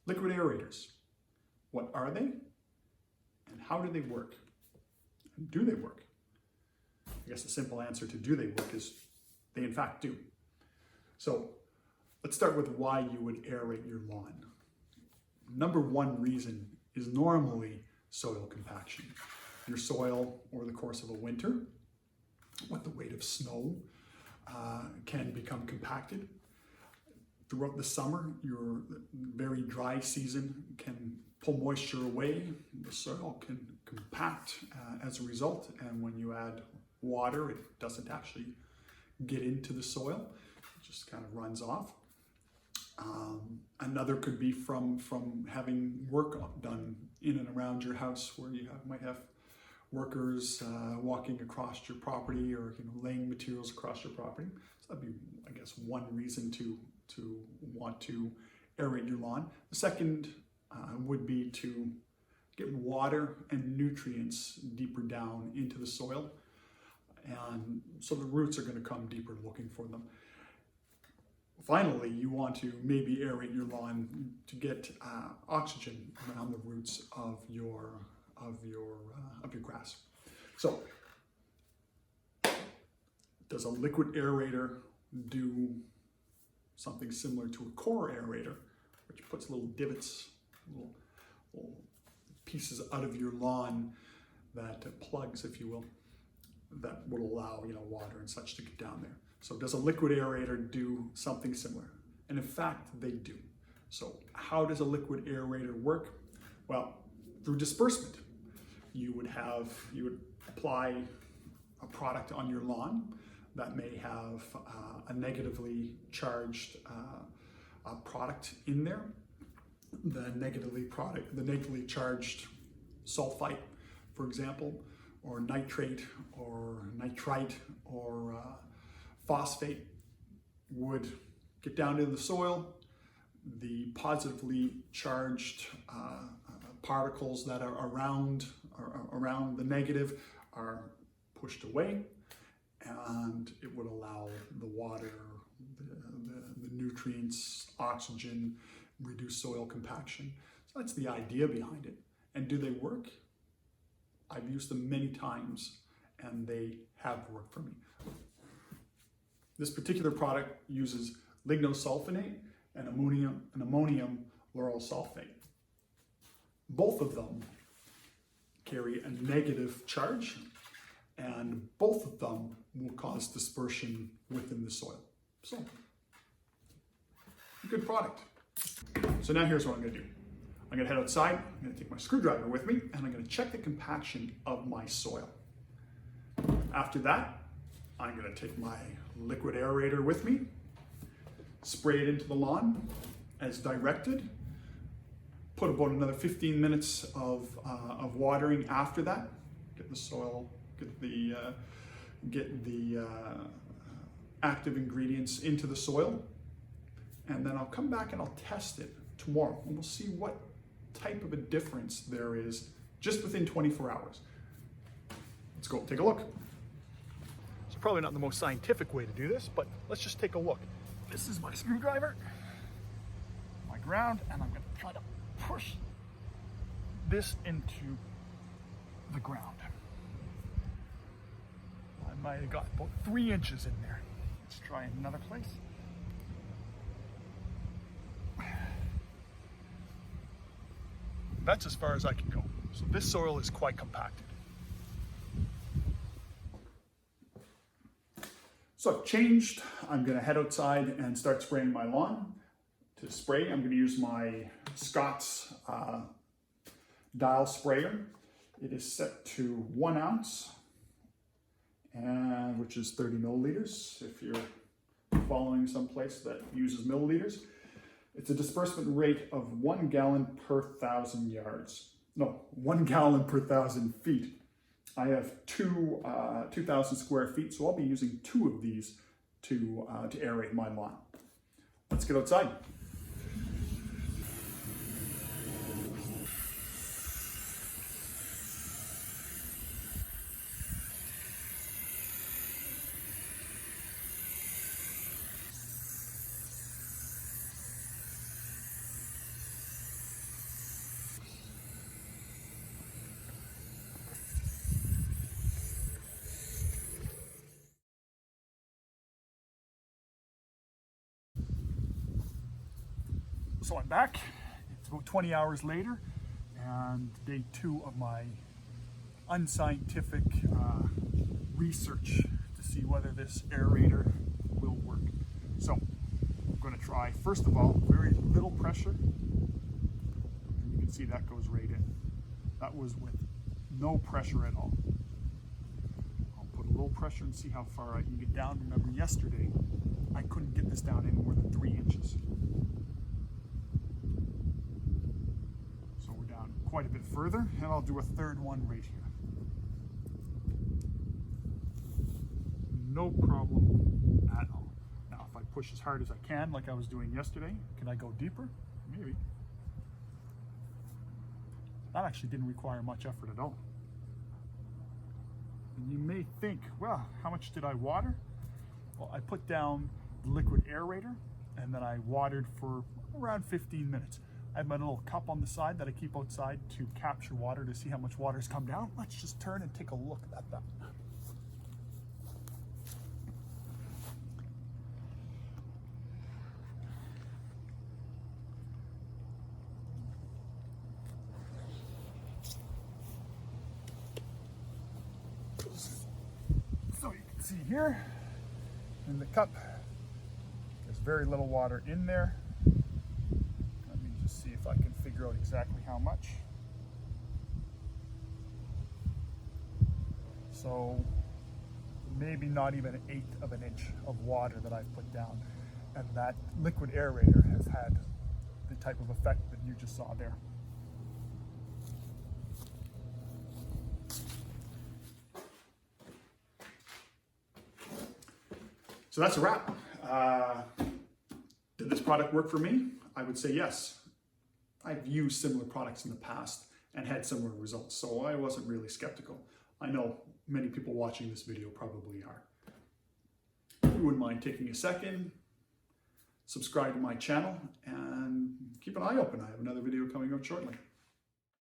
Liquid aerators. What are they? And how do they work? And do they work? I guess the simple answer to do they work is they in fact do. So let's start with why you would aerate your lawn. Number one reason is normally soil compaction. Your soil over the course of a winter, with the weight of snow, can become compacted. Throughout the summer, your very dry season can pull moisture away. The soil can compact as a result, and when you add water, it doesn't actually get into the soil. It just kind of runs off. Another could be from having work done in and around your house, where you might have workers walking across your property, or laying materials across your property. So that'd be, I guess, one reason to want to aerate your lawn. The second would be to get water and nutrients deeper down into the soil, and so the roots are going to come deeper looking for them. Finally, you want to maybe aerate your lawn to get oxygen around the roots of your grass. So, does a liquid aerator do something similar to a core aerator, which puts little divots, little pieces out of your lawn that plugs, if you will, that would allow water and such to get down there? So does a liquid aerator do something similar? And in fact, they do. So how does a liquid aerator work? Well, through disbursement. You would apply a product on your lawn that may have a negatively charged product in there. The negatively charged sulfite, for example, or nitrate or nitrite or phosphate would get down into the soil. The positively charged particles that are around the negative are pushed away, and it would allow the water, the nutrients, oxygen, reduce soil compaction. So that's the idea behind it. And do they work? I've used them many times, and they have worked for me. This particular product uses lignosulfonate and ammonium lauryl sulfate. Both of them carry a negative charge, and both of them will cause dispersion within the soil. So, good product. So now here's what I'm going to do. I'm going to head outside, I'm going to take my screwdriver with me, and I'm going to check the compaction of my soil. After that, I'm going to take my liquid aerator with me, spray it into the lawn as directed, put about another 15 minutes of watering after that, get the soil, get the active ingredients into the soil, and then I'll come back and I'll test it tomorrow, and we'll see what type of a difference there is just within 24 hours. Let's go take a look. It's probably not the most scientific way to do this, but let's just take a look. This is my screwdriver, my ground, and I'm going to try to push this into the ground. I might have got about 3 inches in there. Let's try another place. That's as far as I can go. So this soil is quite compacted. So I've changed. I'm going to head outside and start spraying my lawn. To spray, I'm going to use my Scott's dial sprayer. It is set to 1 ounce, and which is 30 milliliters if you're following someplace that uses milliliters. It's a disbursement rate of 1 gallon per 1,000 yards. No, 1 gallon per 1,000 feet. I have 2,000 square feet, so I'll be using 2 of these to aerate my lawn. Let's get outside. So I'm back. It's about 20 hours later, and day 2 of my unscientific research to see whether this aerator will work. So I'm going to try, first of all, very little pressure. And you can see that goes right in. That was with no pressure at all. I'll put a little pressure and see how far I can get down. Remember yesterday, I couldn't get this down any more than 3 inches. So we're down quite a bit further, and I'll do a third one right here. No problem at all. Now, if I push as hard as I can, like I was doing yesterday, can I go deeper? Maybe. That actually didn't require much effort at all. And you may think, well, how much did I water? Well, I put down the liquid aerator, and then I watered for around 15 minutes. I have my little cup on the side that I keep outside to capture water to see how much water's come down. Let's just turn and take a look at that. So you can see here in the cup, there's very little water in there. Let me just see if I can figure out exactly how much. So maybe not even 1/8 of an inch of water that I've put down. And that liquid aerator has had the type of effect that you just saw there. So that's a wrap. Did this product work for me? I would say yes. I've used similar products in the past and had similar results, so I wasn't really skeptical. I know many people watching this video probably are. If you wouldn't mind taking a second, subscribe to my channel, and keep an eye open. I have another video coming out shortly.